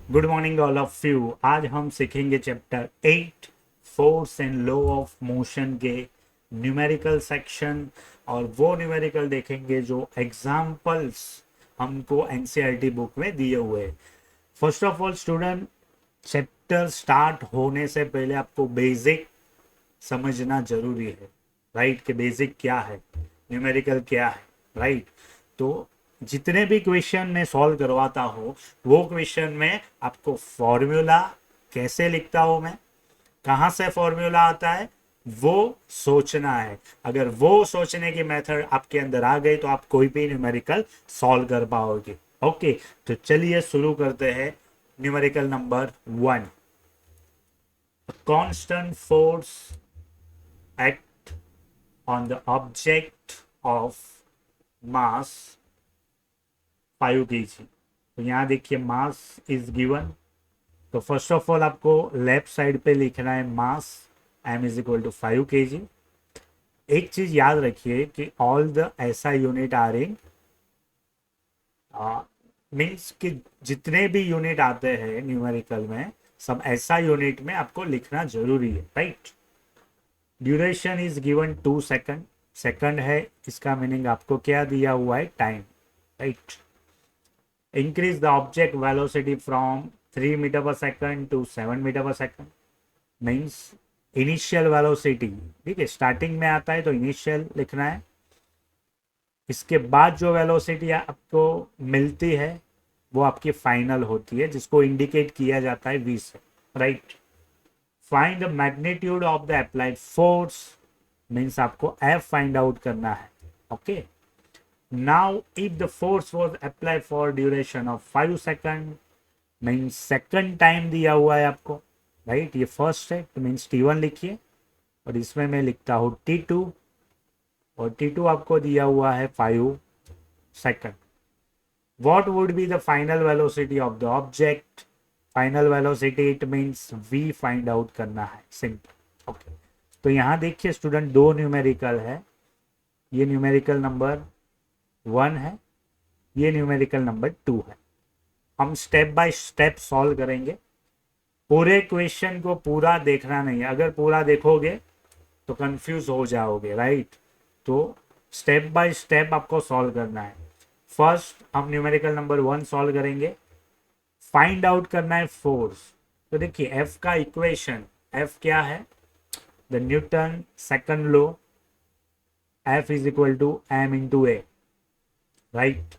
Good morning all of you. आज हम सीखेंगे chapter 8 force and law of motion के न्यूमेरिकल सेक्शन। और वो न्यूमेरिकल देखेंगे जो एग्जाम्पल्स हमको एनसीईआरटी बुक में दिए हुए हैं। First of all student, chapter start होने से पहले आपको बेसिक समझना जरूरी है, राइट? कि बेसिक क्या है, न्यूमेरिकल क्या है, राइट? तो जितने भी क्वेश्चन मैं सॉल्व करवाता हूँ वो क्वेश्चन में आपको फॉर्मूला कैसे लिखता हूं मैं, कहां से फॉर्मूला आता है, वो सोचना है। अगर वो सोचने की मेथड आपके अंदर आ गई तो आप कोई भी न्यूमेरिकल सॉल्व कर पाओगे। ओके, तो चलिए शुरू करते हैं। Numerical number 1, constant force act on the object of mass 5 kg। तो यहाँ देखिए मास इज गिवन। तो फर्स्ट ऑफ ऑल आपको लेफ्ट साइड पे लिखना है mass m is equal to 5 kg। एक चीज याद रखिए कि all the SI unit are in, means कि जितने भी यूनिट आते हैं न्यूमेरिकल में सब ऐसा यूनिट में आपको लिखना जरूरी है, right? Duration is given 2 second. Second है, इसका मीनिंग आपको क्या दिया हुआ है, time, right? Increase the object velocity from 3 metre per second to 7 metre per second. Means initial velocity, ठीक है, स्टार्टिंग में आता है तो इनिशियल लिखना है। इसके बाद जो वेलोसिटी आपको मिलती है वो आपकी फाइनल होती है, जिसको इंडिकेट किया जाता है वी से, right? Find the magnitude of the applied force, means आपको एफ फाइंड आउट करना है। Okay, now if the force was applied for duration of 5 second, means second time दिया हुआ है आपको, राइट? ये फर्स्ट है तो मीन्स T1 लिखिए, और इसमें मैं लिखता हूँ T2, और T2 आपको दिया हुआ है 5 second. What would be the final velocity of the object? Final velocity it means v find out करना है, सिंपल। ओके, तो यहाँ देखिए स्टूडेंट, दो न्यूमेरिकल है। ये न्यूमेरिकल नंबर 1 है, ये न्यूमेरिकल नंबर 2 है। हम स्टेप बाय स्टेप सॉल्व करेंगे। पूरे क्वेश्चन को पूरा देखना नहीं है, अगर पूरा देखोगे तो कंफ्यूज हो जाओगे, राइट? तो स्टेप बाय स्टेप आपको सॉल्व करना है। फर्स्ट हम न्यूमेरिकल नंबर 1 सॉल्व करेंगे। फाइंड आउट करना है फोर्स। तो देखिए एफ का इक्वेशन, एफ क्या है, the Newton second law, F is equal to M into A, right?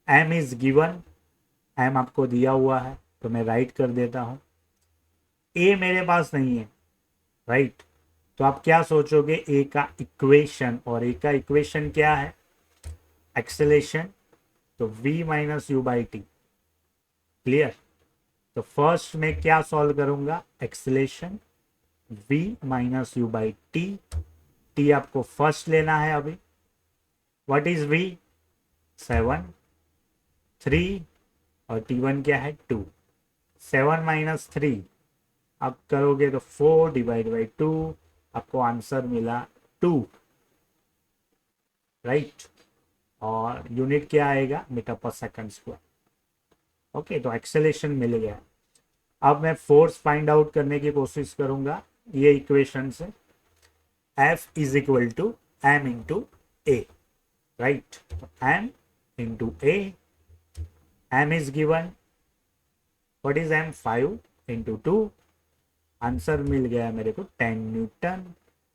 M is given, M आपको दिया हुआ है तो मैं राइट कर देता हूं। ए मेरे पास नहीं है, राइट? तो आप क्या सोचोगे, ए का इक्वेशन, और ए का इक्वेशन क्या है, एक्सेलेरेशन। तो v minus you by T, clear? तो फर्स्ट में क्या सॉल्व करूंगा, acceleration v minus you by T. T आपको फर्स्ट लेना है अभी। व्हाट इज v, 7, 3, और t1 क्या है, 2। 7 माइनस 3 आप करोगे तो 4 डिवाइड बाई 2, आपको आंसर मिला 2, राइट? और यूनिट क्या आएगा, metre per second square. Okay, तो एक्सेलेरेशन मिल गया। अब मैं फोर्स फाइंड आउट करने की कोशिश करूंगा ये इक्वेशन से। F is equal to M into A, right? M into A, M is given, what is M, 5 into 2, answer मिल गया मेरे को 10 न्यूटन।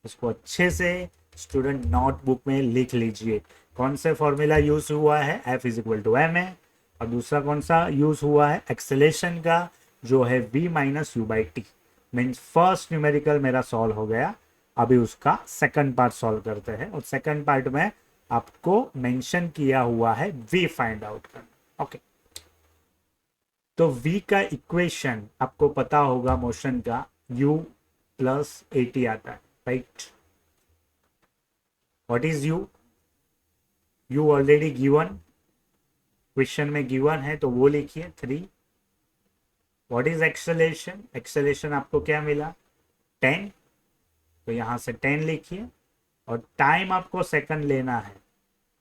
इसको अच्छे से स्टूडेंट नोटबुक में लिख लीजिए। कौन से फॉर्मूला यूज हुआ है, F is equal to M है, और दूसरा कौन सा यूज हुआ है, एक्सेलेरेशन का, जो है v minus you by T. Means first numerical मेरा सॉल्व हो गया। अभी उसका सेकंड पार्ट सॉल्व करते हैं, और सेकंड पार्ट में आपको मेंशन किया हुआ है v फाइंड आउट करना। ओके, तो v का इक्वेशन आपको पता होगा, मोशन का u प्लस ए टी आता है, right? What is u, u already given, question में गिवन है तो वो लिखिए 3। व्हाट इज एक्सेलेरेशन, एक्सेलेरेशन आपको क्या मिला, 10, तो यहां से 10 लिखिए। और टाइम आपको सेकंड लेना है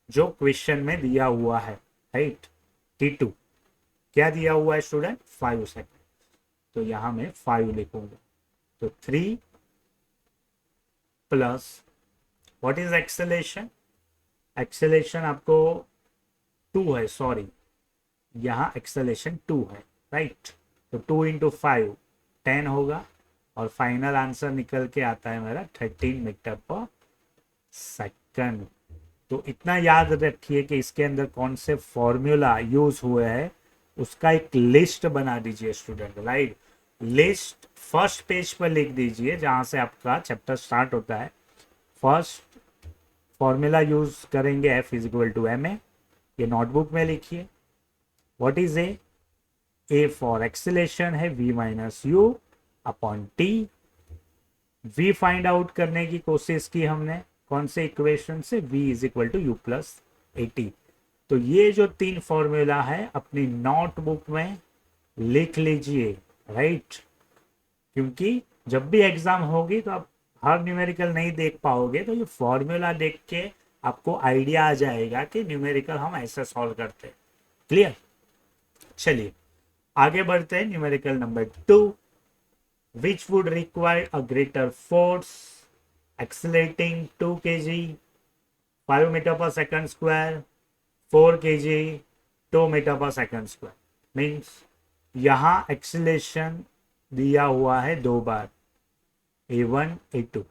जो क्वेश्चन में दिया हुआ है, राइट? T2। क्या दिया हुआ है स्टूडेंट? 5 सेकंड। तो यहां मैं 5 लिखूंगा। तो 3 plus what is acceleration? Acceleration आपको 2 है, सॉरी, यहाँ एक्सेलेरेशन 2 है, राइट। तो 2 इंटू 5 10 होगा और फाइनल आंसर निकल के आता है मेरा 13 मीटर पर सेकंड। तो इतना याद रखिए कि इसके अंदर कौन से फॉर्मूला यूज हुए हैं उसका एक लिस्ट बना दीजिए student, right. List first page पर लिख दीजिए जहां से आपका चैप्टर स्टार्ट होता है। फर्स्ट फॉर्मूला यूज करेंगे F is equal to M A, ये नोटबुक में लिखिए। What is A? A for acceleration है v minus U upon T. v find out करने की कोशिश की हमने कौन से इक्वेशन से? v is equal to U plus A T. तो ये जो 3 फॉर्मूला है अपनी नोटबुक में लिख लीजिए, राइट। क्योंकि जब भी एग्जाम होगी तो आप हर न्यूमेरिकल नहीं देख पाओगे, तो ये फॉर्मूला देख के आपको आइडिया आ जाएगा कि न्यूमेरिकल हम ऐसे सॉल्व करते हैं। क्लियर? चलिए आगे बढ़ते हैं। Numerical number 2, which would require a greater force accelerating 2 kg 5 meter per second square 4 kg 2 meter per second square। Means यहां एक्सीलरेशन दिया हुआ है 2 बार, a1 a2।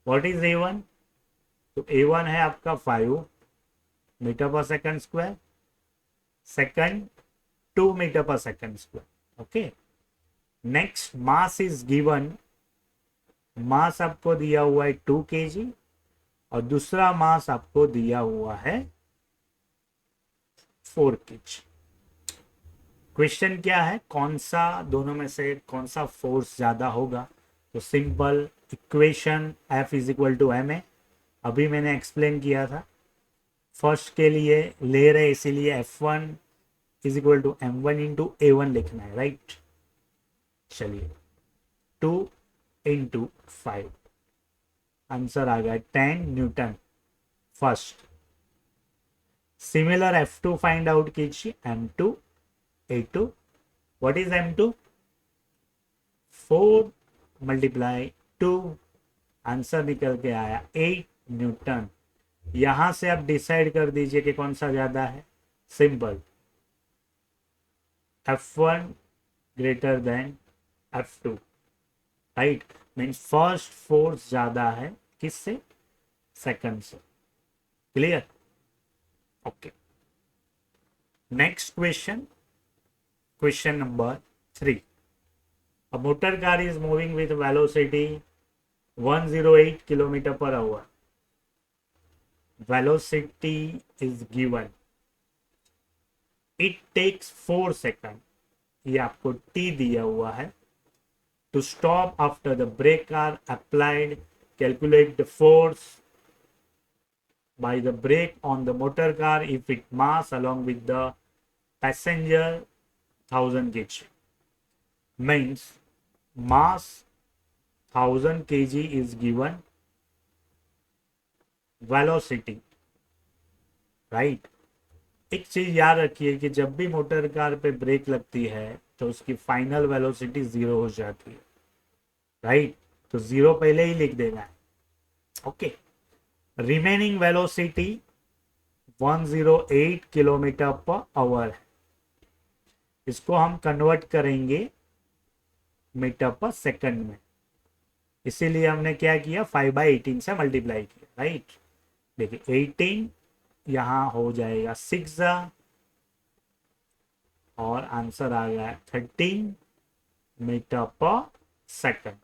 What is a1? तो a1 है आपका 5 metre per second square, second 2 metre per second square. Okay, next mass is given. Mass आपको दिया हुआ है 2 kg और दूसरा मास आपको दिया हुआ है 4 kg। क्वेश्चन क्या है? कौन सा दोनों में से कौन सा फोर्स ज्यादा होगा? तो simple equation F is equal to M A, अभी मैंने एक्सप्लेन किया था। फर्स्ट के लिए ले रहे इसीलिए F1 is equal to M1 into A1 लिखना है, राइट। चलिए 2 इंटू 5, आंसर आ गया 10 Newton first. Similar F2 find out कीजिए, M2 A2। What is M2? 4 multiply 2, answer निकल के आया 8 न्यूटन। यहां से आप डिसाइड कर दीजिए कि कौन सा ज्यादा है। Simple, F1 greater than F2, right. Means first force ज्यादा है किससे? सेकंड से। Clear? Okay, next question, question number 3। A motor car is moving with velocity 108 km per hour. Velocity is given. It takes 4 seconds. ये आपको T दिया हुआ है। To stop after the brake are applied, calculate the force by the brake on the motor car if it mass along with the passenger 1000 kg. Means mass 1000 kg is given, velocity, right। एक चीज याद रखिए कि जब भी motor car पे break लगती है तो उसकी फाइनल वेलोसिटी 0 हो जाती है, राइट। तो 0 पहले ही लिख देना है। Okay, remaining velocity 108 kilometre per hour है। इसको हम कन्वर्ट करेंगे मीटर पर सेकंड में, इसीलिए हमने क्या किया, 5/18 से मल्टीप्लाई किया, राइट। देखिए 18 यहां हो जाएगा 6 और आंसर आ गया 13 metre per second.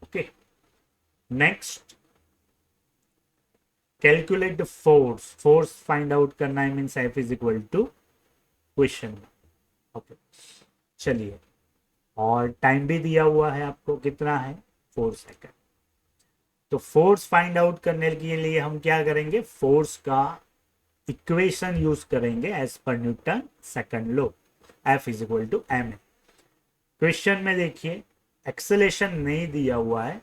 Okay, next calculate the force. Force find out करना है, means F is equal to question. Okay, चलिए, और टाइम भी दिया हुआ है आपको, कितना है? 4 सेकंड। तो फोर्स फाइंड आउट करने के लिए हम क्या करेंगे? फोर्स का इक्वेशन यूज करेंगे as per Newton second law, F is equal to M. Question में देखिए एक्सेलेरेशन नहीं दिया हुआ है,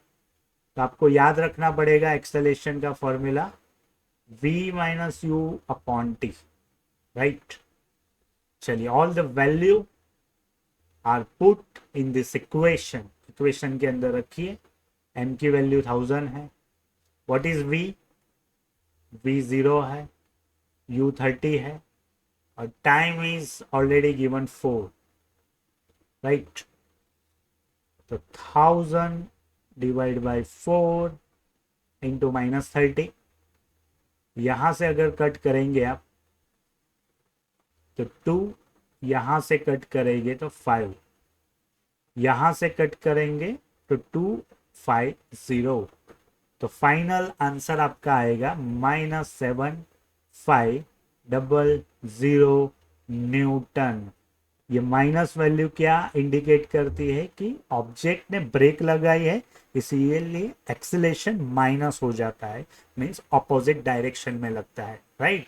तो आपको याद रखना पड़ेगा एक्सेलेरेशन का formula v minus U upon T. Right. चलिए, all the value are put in this equation, equation के अंदर रखिए। m की वैल्यू 1000 है। What is v? v 0 है, u 30 है, और time is already given 4, right. तो 1000 डिवाइड बाय 4 इंटू -30। यहां से अगर कट करेंगे आप तो 2, यहां से कट करेंगे तो 5, यहां से कट करेंगे तो 250। तो फाइनल आंसर आपका आएगा -7500 न्यूटन। ये माइनस वैल्यू क्या इंडिकेट करती है कि ऑब्जेक्ट ने ब्रेक लगाई है, इसीलिए एक्सेलेरेशन माइनस हो जाता है, मींस ऑपोजिट डायरेक्शन में लगता है, राइट।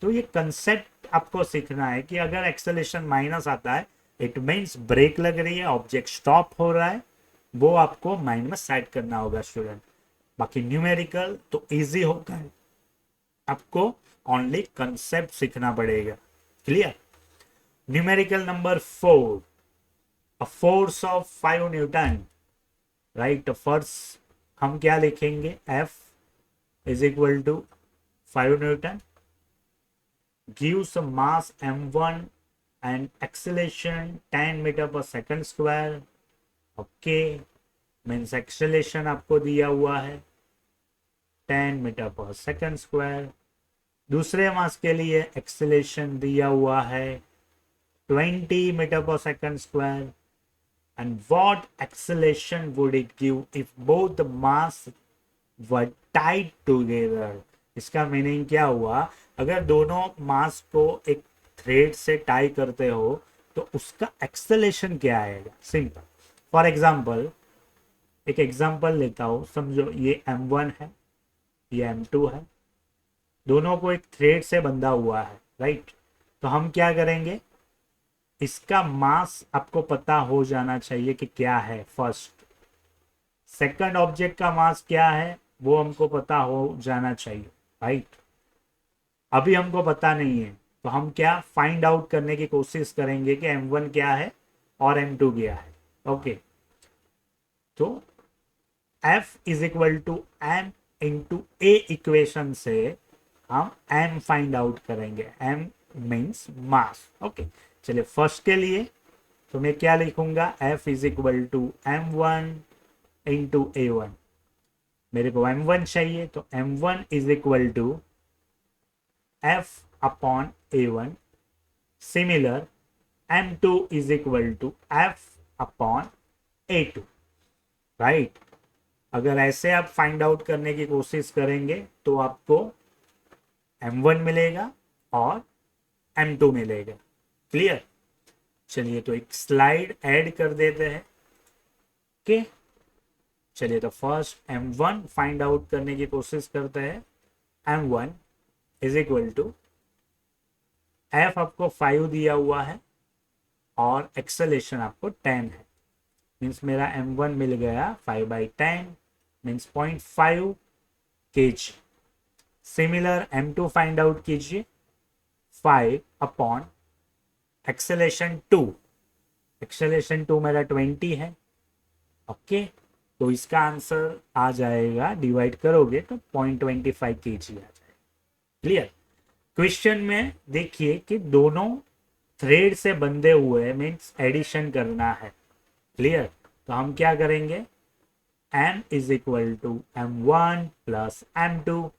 तो ये कंसेप्ट आपको सीखना है कि अगर एक्सेलेरेशन माइनस आता है, इट मींस ब्रेक लग रही है, ऑब्जेक्ट स्टॉप हो रहा है, वो आपको माइंड में सेट करना होगा स्टूडेंट। बाकी न्यूमेरिकल तो इजी होता है, आपको ओनली कंसेप्ट सीखना पड़ेगा। Clear? Numerical number 4, a force of 5 newton, right. First हम क्या लिखेंगे? F is equal to 5 newton, gives a mass m1 and acceleration 10 metre per second square. Okay, means acceleration आपको दिया हुआ है 10 मीटर पर सेकंड स्क्वायर। दूसरे मास के लिए एक्सेलेरेशन दिया हुआ है 20 metre per second square. And what acceleration would it give if both the mass were tied together? इसका मीनिंग क्या हुआ? अगर दोनों मास को एक थ्रेड से टाई करते हो तो उसका एक्सेलेरेशन क्या आएगा? सिंपल। फॉर एग्जांपल, एक एग्जांपल लेता हूं, समझो ये m1 है, ये m2 है, दोनों को एक थ्रेड से बंधा हुआ है, राइट। तो हम क्या करेंगे? इसका मास आपको पता हो जाना चाहिए कि क्या है फर्स्ट। सेकंड ऑब्जेक्ट का मास क्या है वो हमको पता हो जाना चाहिए, राइट। अभी हमको पता नहीं है, तो हम क्या फाइंड आउट करने की कोशिश करेंगे कि m1 क्या है और m2 क्या है। ओके, तो F is equal to m into A equation से हम m फाइंड आउट करेंगे। m means mass. ओके, चलिए फर्स्ट के लिए तो मैं क्या लिखूंगा? F is equal to m1 into a1। मेरे को m1 चाहिए, तो m1 is equal to f upon a1। Similar m2 is equal to f upon a2, right. अगर ऐसे आप फाइंड आउट करने की कोशिश करेंगे तो आपको m1 मिलेगा और m2 मिलेगा। क्लियर? चलिए, तो एक स्लाइड ऐड कर देते हैं। ओके, चलिए, तो फर्स्ट m1 फाइंड आउट करने की कोशिश करते हैं। m1 is equal to f आपको 5 दिया हुआ है और एक्सेलेरेशन आपको 10 है, मीन्स मेरा m1 मिल गया 5/10, means 0.5 kg। Similar m2 find out कीजिए, 5 अपॉन एक्सेलेरेशन 2, एक्सेलेरेशन 2 मेरा 20 है। ओके, तो इसका आंसर आ जाएगा, डिवाइड करोगे तो 0.25 kg आ जाएगा। क्लियर? क्वेश्चन में देखिए कि दोनों थ्रेड से बंधे हुए, मीन्स एडिशन करना है। क्लियर? तो हम क्या करेंगे? m is equal to m1 plus m2।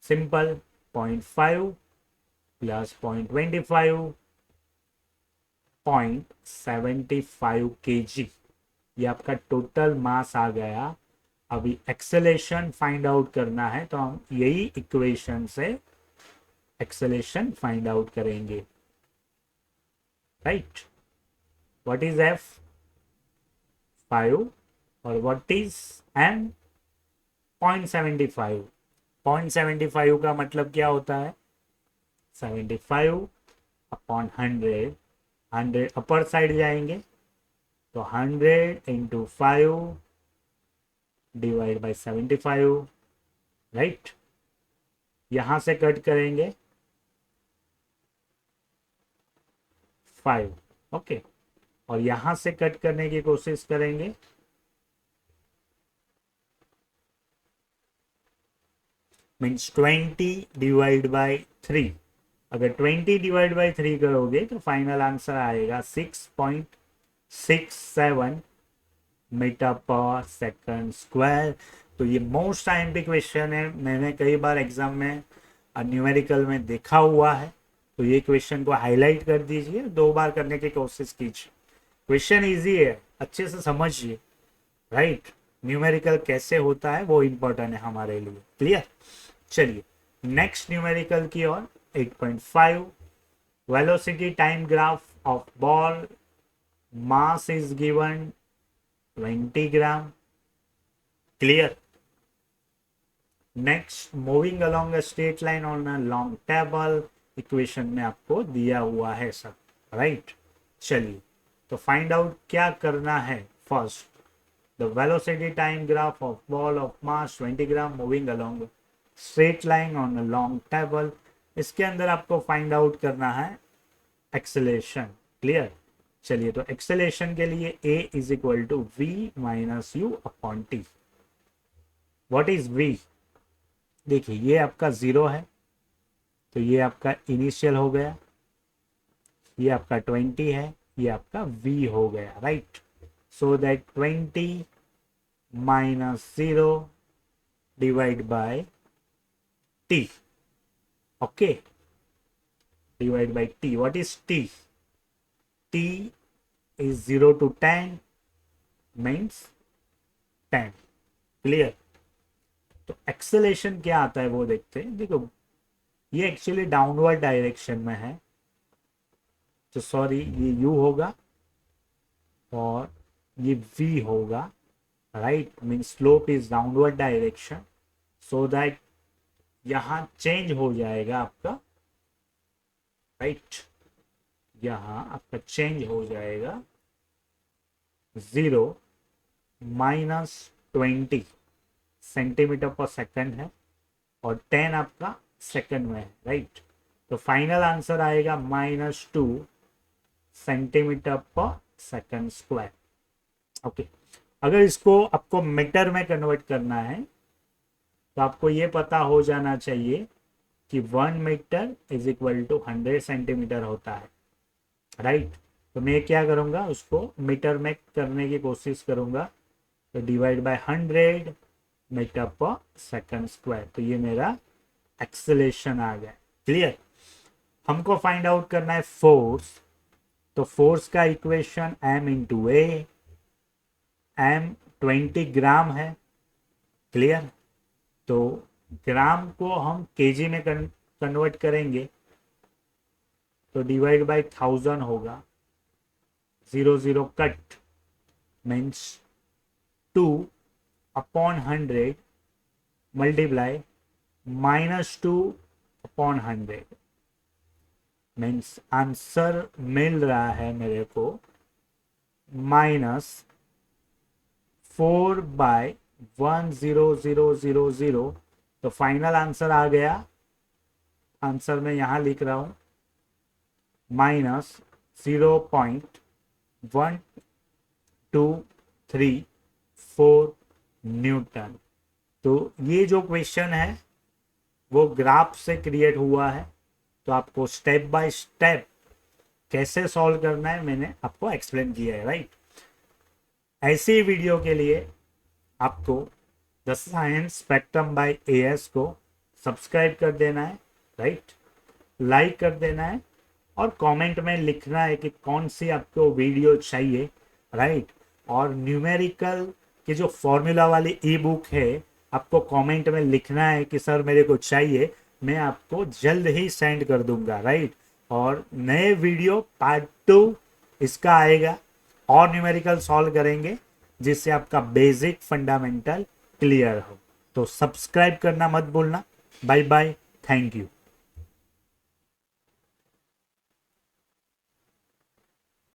Simple, 0.5 plus 0.25, 0.75 kg। ये आपका टोटल मास आ गया। अभी एक्सेलेरेशन फाइंड आउट करना है, तो हम यही इक्वेशन से एक्सेलेरेशन फाइंड आउट करेंगे, राइट। What is f? 5, और व्हाट इज m? 0.75। 0.75 का मतलब क्या होता है? 75 अपॉन 100, 100 अपर साइड जाएंगे तो 100 इंटू 5 डिवाइड बाई 75, राइट। यहां से कट करेंगे 5। ओके, और यहां से कट करने की कोशिश करेंगे। Means 20 divide by 3। अगर 20 डिवाइड बाई 3 करोगे तो फाइनल आंसर आएगा 6.67 मीटर पर सेकंड स्क्वायर। तो ये मोस्ट आईएमपी क्वेश्चन है, मैंने कई बार एग्जाम में न्यूमेरिकल में देखा हुआ है। तो ये क्वेश्चन को हाईलाइट कर दीजिए, 2 बार करने की कोशिश कीजिए। क्वेश्चन इजी है, अच्छे से समझिए, राइट। न्यूमेरिकल कैसे होता है वो इंपॉर्टेंट है हमारे लिए। क्लियर? चलिए नेक्स्ट न्यूमेरिकल की ओर। 8.5 velocity time graph of ball, mass is given 20 gram. Clear? Next, moving along a straight line on a long table. Equation में आपको दिया हुआ है सब, राइट। चलिए तो फाइंड आउट क्या करना है। First, the velocity time graph of ball of mass 20 gram moving along straight line on a long table. इसके अंदर आपको फाइंड आउट करना है एक्सेलरेशन। क्लियर? चलिए तो एक्सेलरेशन के लिए a is equal to V minus U upon T. What is v? देखिए ये आपका 0 है तो ये आपका इनिशियल हो गया, ये आपका 20 है, ये आपका v हो गया, right. So that 20 minus 0 divide by t। Okay, divide by t। What is t? t is 0 to 10 means 10। Clear? तो एक्सेलेरेशन क्या आता है वो देखते हैं। देखो ये एक्चुअली डाउनवर्ड डायरेक्शन में है, तो सॉरी ये u होगा और ये v होगा, right. Mean slope is downward direction, so that यहां चेंज हो जाएगा आपका, राइट। यहां आपका चेंज हो जाएगा 0 माइनस 20 सेंटीमीटर पर सेकंड है और 10 आपका सेकंड में है, राइट। तो फाइनल आंसर आएगा -2 सेंटीमीटर पर सेकंड स्क्वायर। ओके, अगर इसको आपको मीटर में कन्वर्ट करना है तो आपको ये पता हो जाना चाहिए कि 1 metre is equal to 100 centimetre होता है, राइट। तो मैं क्या करूंगा, उसको मीटर में करने की कोशिश करूंगा। तो divide by 100 metre per second square. तो ये मेरा एक्सेलरेशन आ गया। क्लियर? हमको फाइंड आउट करना है फोर्स। तो फोर्स का इक्वेशन m इंटू ए, m 20 ग्राम है। क्लियर? तो ग्राम को हम केजी में कन्वर्ट करेंगे तो डिवाइड बाय 1000 होगा, 0 0 cut, means 2 upon 100 multiply -2 upon 100। Means answer मिल रहा है मेरे को -4/10000। तो फाइनल आंसर आ गया, आंसर में यहां लिख रहा हूं -0.1234 न्यूटन। तो ये जो क्वेश्चन है वो ग्राफ से क्रिएट हुआ है, तो आपको स्टेप बाय स्टेप कैसे सॉल्व करना है मैंने आपको एक्सप्लेन किया है, राइट। ऐसी वीडियो के लिए आपको the science spectrum by AS को सब्सक्राइब कर देना है, राइट, लाइक कर देना है और कमेंट में लिखना है कि कौन सी आपको वीडियो चाहिए, राइट। और न्यूमेरिकल की जो फॉर्मूला वाली ई बुक है आपको कमेंट में लिखना है कि सर मेरे को चाहिए, मैं आपको जल्द ही सेंड कर दूंगा, राइट। और नए वीडियो पार्ट 2 इसका आएगा और न्यूमेरिकल सॉल्व करेंगे जिससे आपका बेसिक फंडामेंटल क्लियर हो। तो सब्सक्राइब करना मत भूलना। Bye bye, thank you.